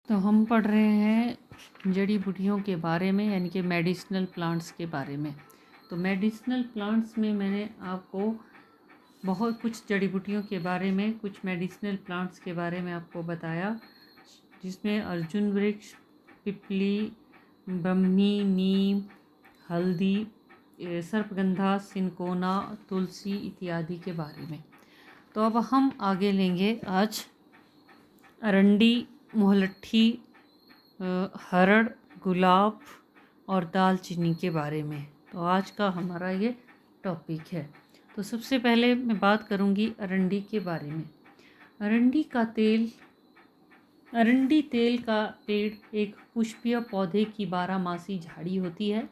तो हम पढ़ रहे हैं जड़ी बूटियों के बारे में, यानी कि मेडिसिनल प्लांट्स के बारे में। तो मेडिसिनल प्लांट्स में मैंने आपको बहुत कुछ जड़ी बूटियों के बारे में, कुछ मेडिसिनल प्लांट्स के बारे में आपको बताया, जिसमें अर्जुन वृक्ष, पिपली, ब्रह्मी, नीम, हल्दी, सर्पगंधा, सिनकोना, तुलसी इत्यादि के बारे में। तो अब हम आगे लेंगे आज अरंडी, मोहलट्ठी, हरड़, गुलाब और दालचीनी के बारे में। तो आज का हमारा ये टॉपिक है। तो सबसे पहले मैं बात करूँगी अरंडी के बारे में। अरंडी तेल का पेड़ एक पुष्पीय पौधे की 12 मासी झाड़ी होती है,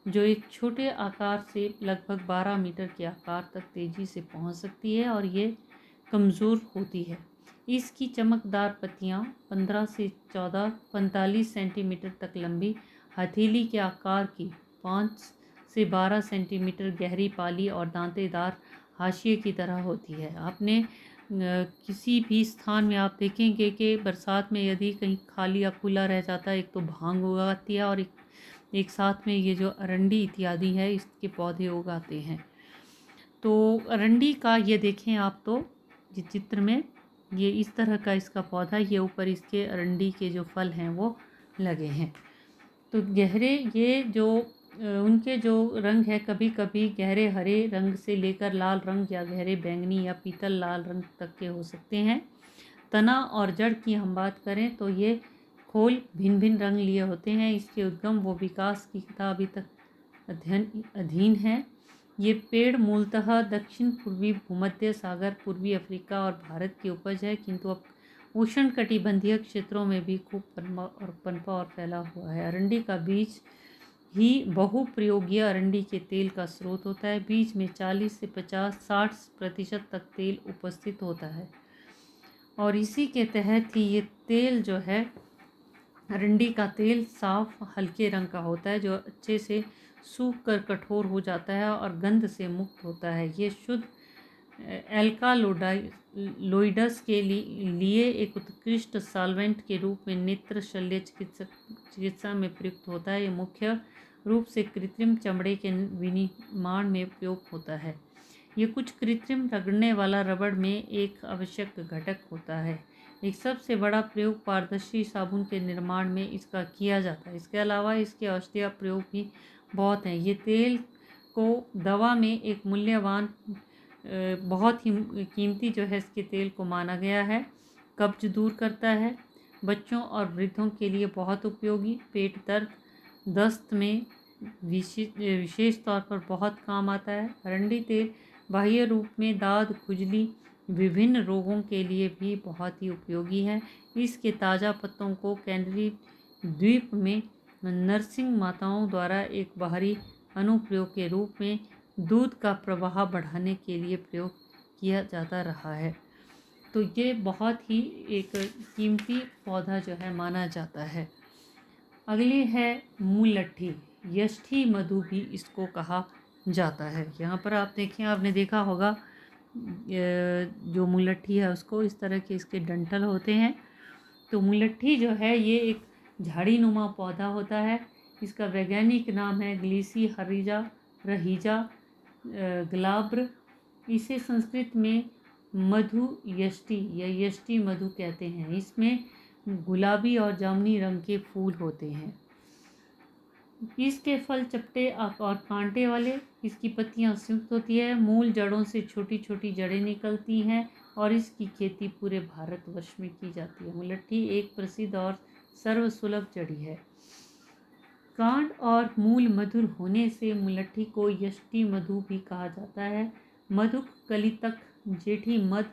जो एक छोटे आकार से लगभग 12 मीटर के आकार तक तेजी से पहुंच सकती है और ये कमज़ोर होती है। इसकी चमकदार पत्तियां 15 से 45 सेंटीमीटर तक लंबी, हथेली के आकार की, 5 से 12 सेंटीमीटर गहरी पाली और दांतेदार हाशिए की तरह होती है। आपने किसी भी स्थान में देखेंगे कि बरसात में यदि कहीं खाली या खुला रह जाता है, एक तो भांग उगाती है और एक साथ में ये जो अरंडी इत्यादि है इसके पौधे उगाते हैं। तो अरंडी का ये देखें आप, तो ये चित्र में ये इस तरह का इसका पौधा, ये ऊपर इसके अरंडी के जो फल हैं वो लगे हैं। तो गहरे ये जो उनके जो रंग है, कभी कभी गहरे हरे रंग से लेकर लाल रंग या गहरे बैंगनी या पीतल लाल रंग तक के हो सकते हैं। तना और जड़ की हम बात करें तो ये खोल भिन्न भिन्न रंग लिए होते हैं। इसके उद्गम व विकास की कथा अभी तक अधीन है। ये पेड़ मूलतः दक्षिण पूर्वी भूमध्य सागर, पूर्वी अफ्रीका और भारत की उपज है, किंतु अब उष्णकटिबंधीय क्षेत्रों में भी खूब पनपा और फैला हुआ है। अरंडी का बीज ही बहुप्रयोगीय अरंडी के तेल का स्रोत होता है। बीज में 40 से 50-60% तक तेल उपस्थित होता है और इसी के तहत ही ये तेल जो है, अरंडी का तेल साफ हल्के रंग का होता है, जो अच्छे से सूख कर कठोर हो जाता है और गंध से मुक्त होता है। ये शुद्ध एल्कालोइड्स के लिए एक उत्कृष्ट सॉल्वेंट के रूप में नेत्र शल्य चिकित्सा में प्रयुक्त होता है। ये मुख्य रूप से कृत्रिम चमड़े के विनिर्माण में उपयोग होता है। ये कुछ कृत्रिम रगड़ने वाला रबड़ में एक आवश्यक घटक होता है। एक सबसे बड़ा प्रयोग पारदर्शी साबुन के निर्माण में इसका किया जाता है। इसके अलावा इसके औषधीय प्रयोग भी बहुत हैं। ये तेल को दवा में एक मूल्यवान, बहुत ही कीमती जो है इसके तेल को माना गया है। कब्ज दूर करता है, बच्चों और वृद्धों के लिए बहुत उपयोगी, पेट दर्द, दस्त में विशेष तौर पर बहुत काम आता है। अरंडी तेल बाह्य रूप में दाद, खुजली, विभिन्न रोगों के लिए भी बहुत ही उपयोगी है। इसके ताज़ा पत्तों को कैनरी द्वीप में नर्सिंग माताओं द्वारा एक बाहरी अनुप्रयोग के रूप में दूध का प्रवाह बढ़ाने के लिए प्रयोग किया जाता रहा है। तो ये बहुत ही एक कीमती पौधा जो है माना जाता है। अगली है मुलट्ठी, यष्टि मधु भी इसको कहा जाता है। यहाँ पर आप देखें, आपने देखा होगा जो मुलट्ठी है उसको इस तरह के इसके डंठल होते हैं। तो मुलट्ठी जो है ये एक झाड़ी नुमा पौधा होता है। इसका वैज्ञानिक नाम है ग्लीसी हरिजा रहीजा ग्लाब्र। इसे संस्कृत में मधु यष्टि या यष्टि मधु कहते हैं। इसमें गुलाबी और जामुनी रंग के फूल होते हैं। इसके फल चपटे और कांटे वाले, इसकी पत्तियां संयुक्त होती है। मूल जड़ों से छोटी छोटी जड़ें निकलती हैं और इसकी खेती पूरे भारतवर्ष में की जाती है। मुलट्ठी एक प्रसिद्ध और सर्वसुलभ जड़ी है। कांड और मूल मधुर होने से मुलट्ठी को यष्टि मधु भी कहा जाता है। मधुक, कलितक, जेठी मध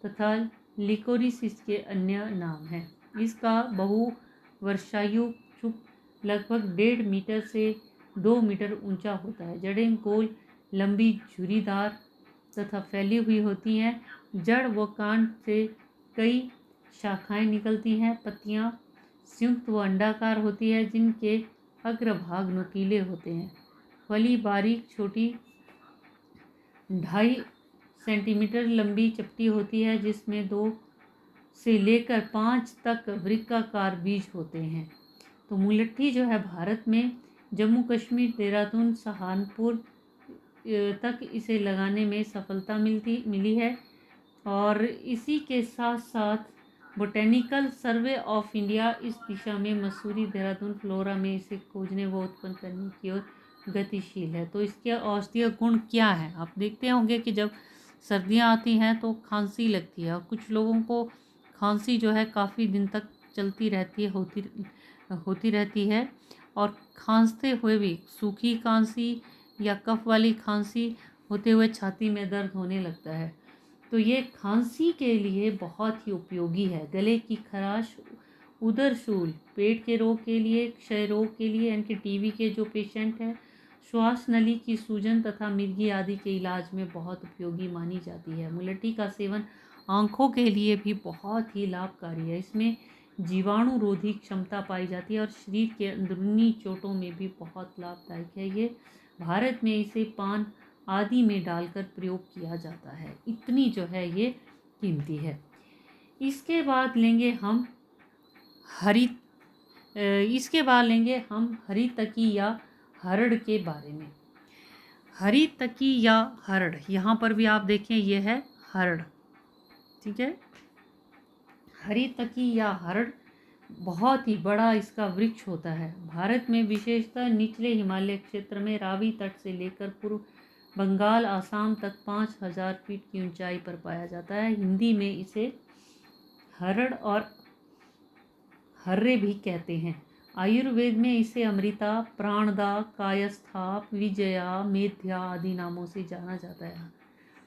तथा लिकोरिस इसके अन्य नाम हैं। इसका बहुवर्षायु चुप लगभग 1.5 मीटर से 2 मीटर ऊंचा होता है। जड़ें गोल, लंबी, झुर्रीदार तथा फैली हुई होती हैं। जड़ व कांड से कई शाखाएं निकलती हैं। पत्तियां संयुक्त व अंडाकार होती है, जिनके अग्रभाग नुकीले होते हैं। फली बारीक, छोटी, 2.5 सेंटीमीटर लंबी चपटी होती है, जिसमें 2 से लेकर 5 तक वृत्ताकार बीज होते हैं। तो मुलट्ठी जो है भारत में जम्मू कश्मीर, देहरादून, सहारनपुर तक इसे लगाने में सफलता मिली है। और इसी के साथ साथ बोटेनिकल सर्वे ऑफ इंडिया इस दिशा में मसूरी, देहरादून, फ्लोरा में इसे खोजने व उत्पन्न करने की ओर गतिशील है। तो इसके औषधीय गुण क्या है? आप देखते होंगे कि जब सर्दियाँ आती हैं तो खांसी लगती है, और कुछ लोगों को खांसी जो है काफ़ी दिन तक चलती रहती है, होती रहती है, और खांसते हुए भी सूखी खांसी या कफ वाली खांसी होते हुए छाती में दर्द होने लगता है। तो ये खांसी के लिए बहुत ही उपयोगी है। गले की खराश, उदर शूल, पेट के रोग के लिए, क्षय रोग के लिए, यानी कि टीबी के जो पेशेंट हैं, श्वास नली की सूजन तथा मिर्गी आदि के इलाज में बहुत उपयोगी मानी जाती है। मुलट्ठी का सेवन आँखों के लिए भी बहुत ही लाभकारी है। इसमें जीवाणु रोधी क्षमता पाई जाती है और शरीर के अंदरूनी चोटों में भी बहुत लाभदायक है। ये भारत में इसे पान आदि में डालकर प्रयोग किया जाता है। इतनी जो है ये कीमती है। इसके बाद लेंगे हम हरितकी या हरड़ के बारे में। हरितकी या हरड़, यहाँ पर भी आप देखें ये है हरड़, ठीक है। हरितकी या हरड़ बहुत ही बड़ा इसका वृक्ष होता है। भारत में विशेषतः निचले हिमालय क्षेत्र में रावी तट से लेकर पूर्व बंगाल, आसाम तक 5000 फीट की ऊंचाई पर पाया जाता है। हिंदी में इसे हरड़ और हर्रे भी कहते हैं। आयुर्वेद में इसे अमृता, प्राणदा, कायस्था, विजया, मेध्या आदि नामों से जाना जाता है।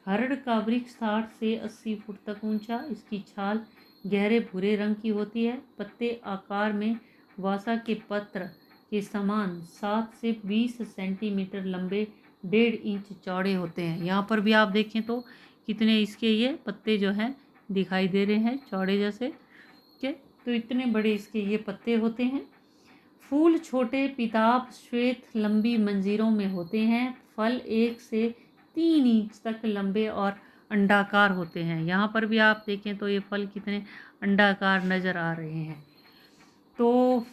हरड़ का वृक्ष 60 से 80 फुट तक ऊंचा, इसकी छाल गहरे भूरे रंग की होती है। पत्ते आकार में वासा के पत्र के समान 7 से 20 सेंटीमीटर लंबे, 1.5 इंच चौड़े होते हैं। यहाँ पर भी आप देखें तो कितने इसके ये पत्ते जो हैं दिखाई दे रहे हैं, चौड़े जैसे के। तो इतने बड़े इसके ये पत्ते होते हैं। फूल छोटे, पीताभ श्वेत, लंबी मंजीरों में होते हैं। फल 1 से 3 इंच तक लंबे और अंडाकार होते हैं। यहाँ पर भी आप देखें तो ये फल कितने अंडाकार नज़र आ रहे हैं। तो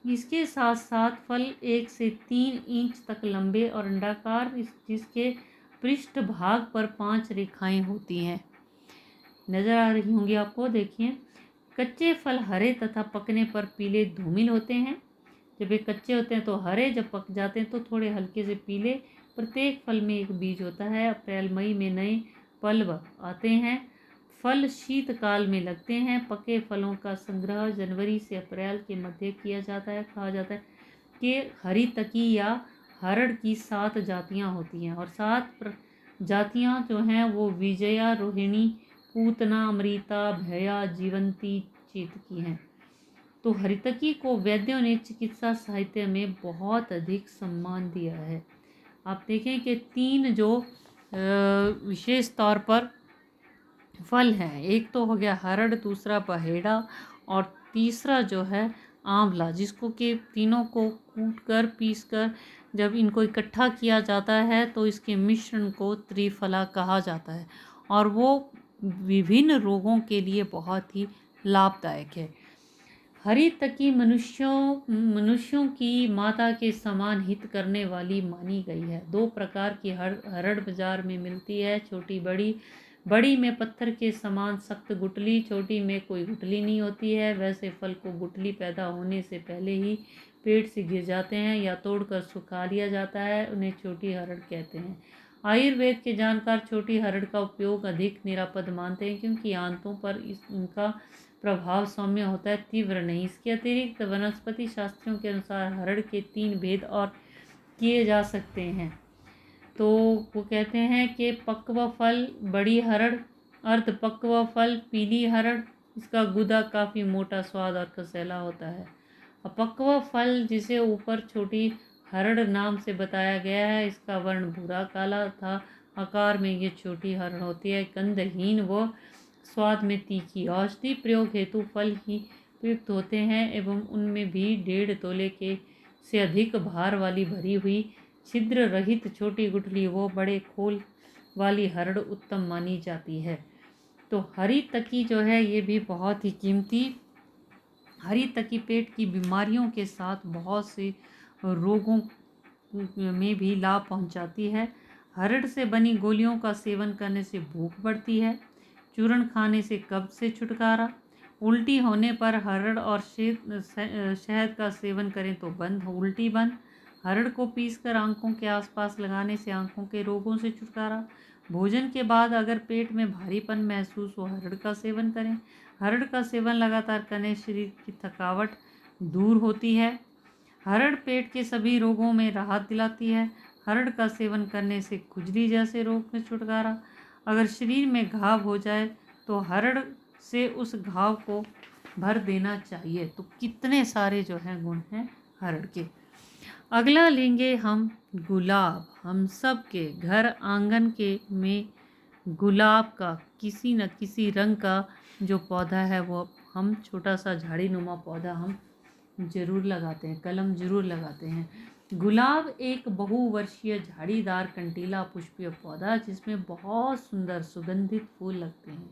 इसके साथ साथ फल 1 से 3 इंच तक लंबे और अंडाकार, जिसके पृष्ठ भाग पर 5 रेखाएं होती हैं, नज़र आ रही होंगी आपको। देखिए, कच्चे फल हरे तथा पकने पर पीले धूमिल होते हैं। जब ये कच्चे होते हैं तो हरे, जब पक जाते हैं तो थोड़े हल्के से पीले। प्रत्येक फल में एक बीज होता है। अप्रैल मई में नए पल्ब आते हैं। फल शीतकाल में लगते हैं। पके फलों का संग्रह जनवरी से अप्रैल के मध्य किया जाता है। कहा जाता है कि हरितकी या हरड़ की 7 जातियाँ होती हैं, और 7 जातियाँ जो हैं वो विजया, रोहिणी, पूतना, अमृता, भया, जीवंती, चेतकी हैं। तो हरितकी को वैद्यों ने चिकित्सा साहित्य में बहुत अधिक सम्मान दिया है। आप देखें कि 3 जो विशेष तौर पर फल हैं, एक तो हो गया हरड़, दूसरा पहेड़ा, और तीसरा जो है आंवला, जिसको कि तीनों को कूटकर पीसकर जब इनको इकट्ठा किया जाता है तो इसके मिश्रण को त्रिफला कहा जाता है, और वो विभिन्न रोगों के लिए बहुत ही लाभदायक है। हरितकी मनुष्यों की माता के समान हित करने वाली मानी गई है। 2 प्रकार की हरड़ बाजार में मिलती है, छोटी बड़ी। बड़ी में पत्थर के समान सख्त गुठली, छोटी में कोई गुठली नहीं होती है। वैसे फल को गुठली पैदा होने से पहले ही पेड़ से गिर जाते हैं या तोड़कर सुखा लिया जाता है, उन्हें छोटी हरड़ कहते हैं। आयुर्वेद के जानकार छोटी हरड़ का उपयोग अधिक निरापद मानते हैं, क्योंकि आंतों पर इनका प्रभाव सौम्य होता है, तीव्र नहीं। इसके अतिरिक्त वनस्पति शास्त्रियों के अनुसार हरड़ के 3 भेद और किए जा सकते हैं। तो वो कहते हैं कि पक्व फल बड़ी हरड़, अर्धपक्व फल पीली हरड़, इसका गुदा काफ़ी मोटा, स्वाद और कसैला होता है। अपक्व फल, जिसे ऊपर छोटी हरड़ नाम से बताया गया है, इसका वर्ण भूरा काला था। आकार में ये छोटी हरड़ होती है, गंधहीन व स्वाद में तीखी। औषधि प्रयोग हेतु फल ही उपयुक्त होते हैं एवं उनमें भी 1.5 तोले के से अधिक भार वाली भरी हुई छिद्र रहित छोटी गुठली वो बड़े खोल वाली हरड़ उत्तम मानी जाती है। तो हरी तकी जो है ये भी बहुत ही कीमती, हरी तकी पेट की बीमारियों के साथ बहुत से रोगों में भी लाभ पहुंचाती है। हरड़ से बनी गोलियों का सेवन करने से भूख बढ़ती है। चूर्ण खाने से कब्ज से छुटकारा। उल्टी होने पर हरड़ और शहद का सेवन करें तो उल्टी बंद। हरड़ को पीसकर आंखों के आसपास लगाने से आंखों के रोगों से छुटकारा। भोजन के बाद अगर पेट में भारीपन महसूस हो हरड़ का सेवन करें। हरड़ का सेवन लगातार करने से शरीर की थकावट दूर होती है। हरड़ पेट के सभी रोगों में राहत दिलाती है। हरड़ का सेवन करने से खुजली जैसे रोग में छुटकारा। अगर शरीर में घाव हो जाए तो हरड़ से उस घाव को भर देना चाहिए। तो कितने सारे जो हैं गुण हैं हरड़ के। अगला लेंगे हम गुलाब। हम सब के घर आंगन के में गुलाब का किसी न किसी रंग का जो पौधा है वो हम छोटा सा झाड़ी नुमा पौधा हम जरूर लगाते हैं, कलम जरूर लगाते हैं। गुलाब एक बहुवर्षीय झाड़ीदार कंटीला पुष्पीय पौधा जिसमें बहुत सुंदर सुगंधित फूल लगते हैं।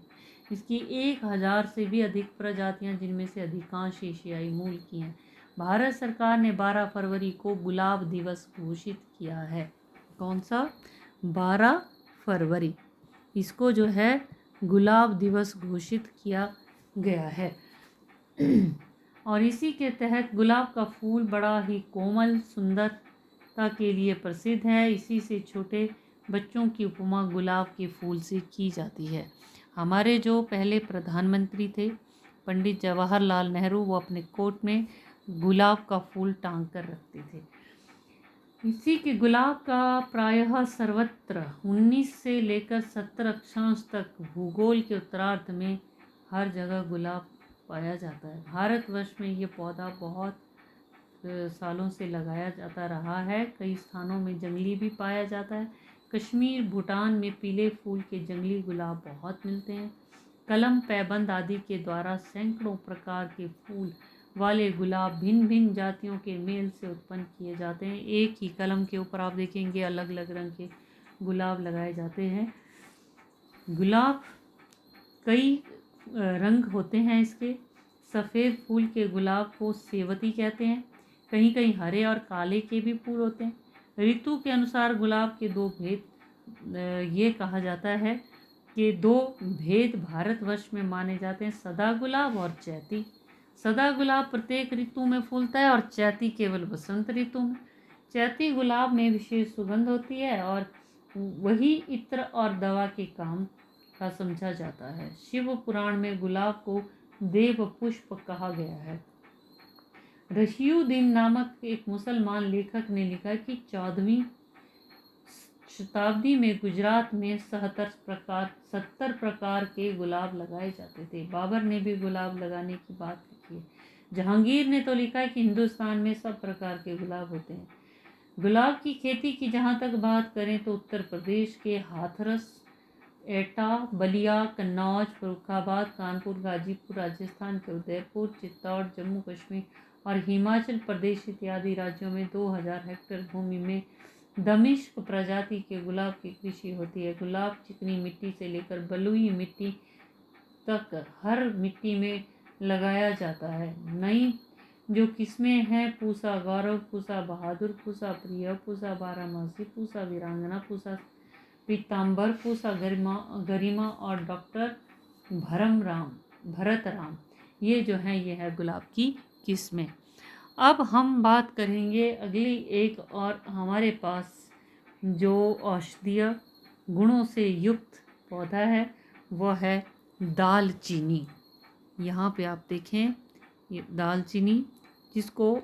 इसकी 1000 से भी अधिक प्रजातियां, जिनमें से अधिकांश एशियाई मूल की हैं। भारत सरकार ने 12 फरवरी को गुलाब दिवस घोषित किया है। कौन सा? 12 फरवरी इसको जो है गुलाब दिवस घोषित किया गया है। और इसी के तहत गुलाब का फूल बड़ा ही कोमल सुंदरता के लिए प्रसिद्ध है। इसी से छोटे बच्चों की उपमा गुलाब के फूल से की जाती है। हमारे जो पहले प्रधानमंत्री थे पंडित जवाहरलाल नेहरू, वो अपने कोट में गुलाब का फूल टांग कर रखते थे। इसी के गुलाब का प्रायः सर्वत्र 19 से लेकर 70 अक्षांश तक भूगोल के उत्तरार्ध में हर जगह गुलाब पाया जाता है। भारतवर्ष में ये पौधा बहुत सालों से लगाया जाता रहा है। कई स्थानों में जंगली भी पाया जाता है। कश्मीर, भूटान में पीले फूल के जंगली गुलाब बहुत मिलते हैं। कलम, पैबंद आदि के द्वारा सैकड़ों प्रकार के फूल वाले गुलाब भिन्न भिन्न जातियों के मेल से उत्पन्न किए जाते हैं। एक ही कलम के ऊपर आप देखेंगे अलग अलग रंग के गुलाब लगाए जाते हैं। गुलाब कई रंग होते हैं इसके। सफ़ेद फूल के गुलाब को सेवती कहते हैं। कहीं कहीं हरे और काले के भी फूल होते हैं। ऋतु के अनुसार गुलाब के दो भेद ये कहा जाता है कि दो भेद भारतवर्ष में माने जाते हैं, सदा गुलाब और चैती। सदा गुलाब प्रत्येक ऋतु में फूलता है और चैती केवल बसंत ऋतु में। चैती गुलाब में विशेष सुगंध होती है और वही इत्र और दवा के काम का समझा जाता है। शिव पुराण में गुलाब को देव पुष्प कहा गया है। रशियुद्दीन नामक एक मुसलमान लेखक ने लिखा कि 14वीं शताब्दी में गुजरात में 70 प्रकार के गुलाब लगाए जाते थे। बाबर ने भी गुलाब लगाने की बात लिखी है। जहांगीर ने तो लिखा है कि हिंदुस्तान में सब प्रकार के गुलाब होते हैं। गुलाब की खेती की जहाँ तक बात करें तो उत्तर प्रदेश के हाथरस, एटा, बलिया, कन्नौज, फर्रुखाबाद, कानपुर, गाजीपुर, राजस्थान के उदयपुर, चित्तौड़, जम्मू कश्मीर और हिमाचल प्रदेश इत्यादि राज्यों में 2000 हेक्टेयर भूमि में दमिश्क प्रजाति के गुलाब की कृषि होती है। गुलाब चिकनी मिट्टी से लेकर बलुई मिट्टी तक हर मिट्टी में लगाया जाता है। नई जो किस्में हैं, पूसा गौरव, पूसा बहादुर, पूसा प्रिय, पूसा बारामासी, पूसा वीरांगना, पूसा पीताम्बर, पूसा गरिमा और डॉक्टर भरत राम, ये जो हैं ये है गुलाब की किस्में। अब हम बात करेंगे अगली एक और हमारे पास जो औषधीय गुणों से युक्त पौधा है वह है दालचीनी। यहाँ पे आप देखें ये दालचीनी, जिसको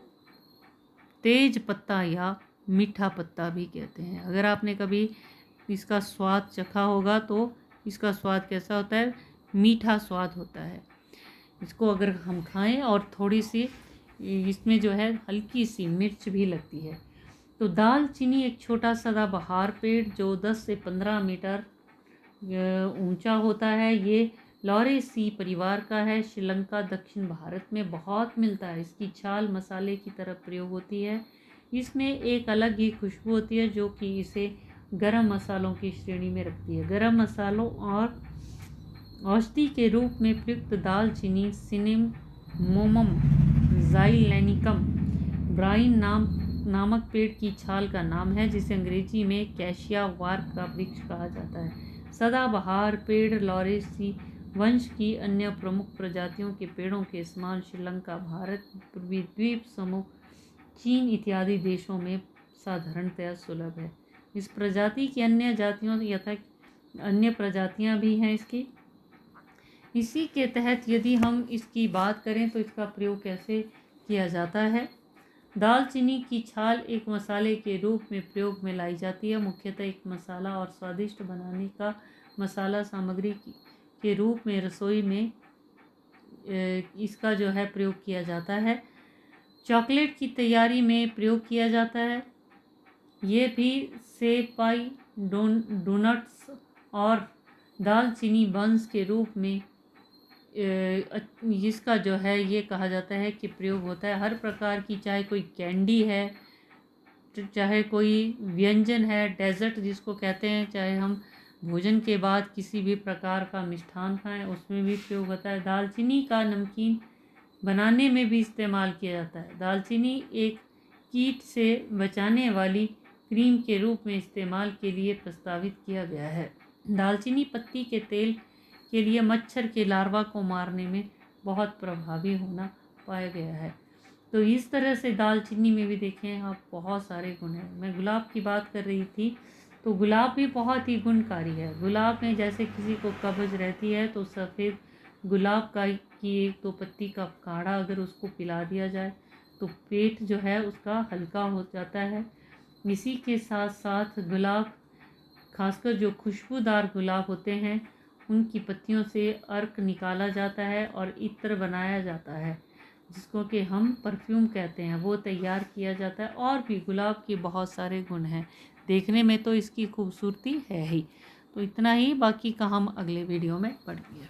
तेज पत्ता या मीठा पत्ता भी कहते हैं। अगर आपने कभी इसका स्वाद चखा होगा तो इसका स्वाद कैसा होता है? मीठा स्वाद होता है। इसको अगर हम खाएं और थोड़ी सी इसमें जो है हल्की सी मिर्च भी लगती है। तो दालचीनी एक छोटा सदाबहार पेड़ जो 10 से 15 मीटर ऊंचा होता है। ये लॉरेसी परिवार का है। श्रीलंका, दक्षिण भारत में बहुत मिलता है। इसकी छाल मसाले की तरह प्रयोग होती है। इसमें एक अलग ही खुशबू होती है जो कि इसे गरम मसालों की श्रेणी में रखती है। गरम मसालों और औषधि के रूप में प्रयुक्त दालचीनी सिनेमोमम ज़ाइलेनिकम ब्राइन नामक पेड़ की छाल का नाम है, जिसे अंग्रेजी में कैशिया वार्क का वृक्ष कहा जाता है। सदाबहार पेड़ लॉरेसी वंश की अन्य प्रमुख प्रजातियों के पेड़ों के समान श्रीलंका, भारत, पूर्वी द्वीप समूह, चीन इत्यादि देशों में साधारणतया सुलभ है। इस प्रजाति की अन्य जातियों यथा अन्य प्रजातियां भी हैं इसकी। इसी के तहत यदि हम इसकी बात करें तो इसका प्रयोग कैसे किया जाता है। दालचीनी की छाल एक मसाले के रूप में प्रयोग में लाई जाती है। मुख्यतः एक मसाला और स्वादिष्ट बनाने का मसाला सामग्री के रूप में रसोई में इसका जो है प्रयोग किया जाता है। चॉकलेट की तैयारी में प्रयोग किया जाता है। ये भी सेब पाई, डोनट्स और दालचीनी बंस के रूप में जिसका जो है ये कहा जाता है कि प्रयोग होता है। हर प्रकार की, चाहे कोई कैंडी है, चाहे कोई व्यंजन है, डेजर्ट जिसको कहते हैं, चाहे हम भोजन के बाद किसी भी प्रकार का मिष्ठान खाएं, उसमें भी प्रयोग होता है। दालचीनी का नमकीन बनाने में भी इस्तेमाल किया जाता है। दालचीनी एक कीट से बचाने वाली क्रीम के रूप में इस्तेमाल के लिए प्रस्तावित किया गया है। दालचीनी पत्ती के तेल के लिए मच्छर के लार्वा को मारने में बहुत प्रभावी होना पाया गया है। तो इस तरह से दालचीनी में भी देखें आप बहुत सारे गुण हैं। मैं गुलाब की बात कर रही थी, तो गुलाब भी बहुत ही गुणकारी है। गुलाब में जैसे किसी को कब्ज रहती है तो सफ़ेद गुलाब की 1-2 पत्ती का काढ़ा अगर उसको पिला दिया जाए तो पेट जो है उसका हल्का हो जाता है। इसी के साथ साथ गुलाब, खासकर जो खुशबूदार गुलाब होते हैं, उनकी पत्तियों से अर्क निकाला जाता है और इत्र बनाया जाता है, जिसको कि हम परफ्यूम कहते हैं, वो तैयार किया जाता है। और भी गुलाब के बहुत सारे गुण हैं, देखने में तो इसकी खूबसूरती है ही। तो इतना ही, बाकी का हम अगले वीडियो में पढ़ेंगे।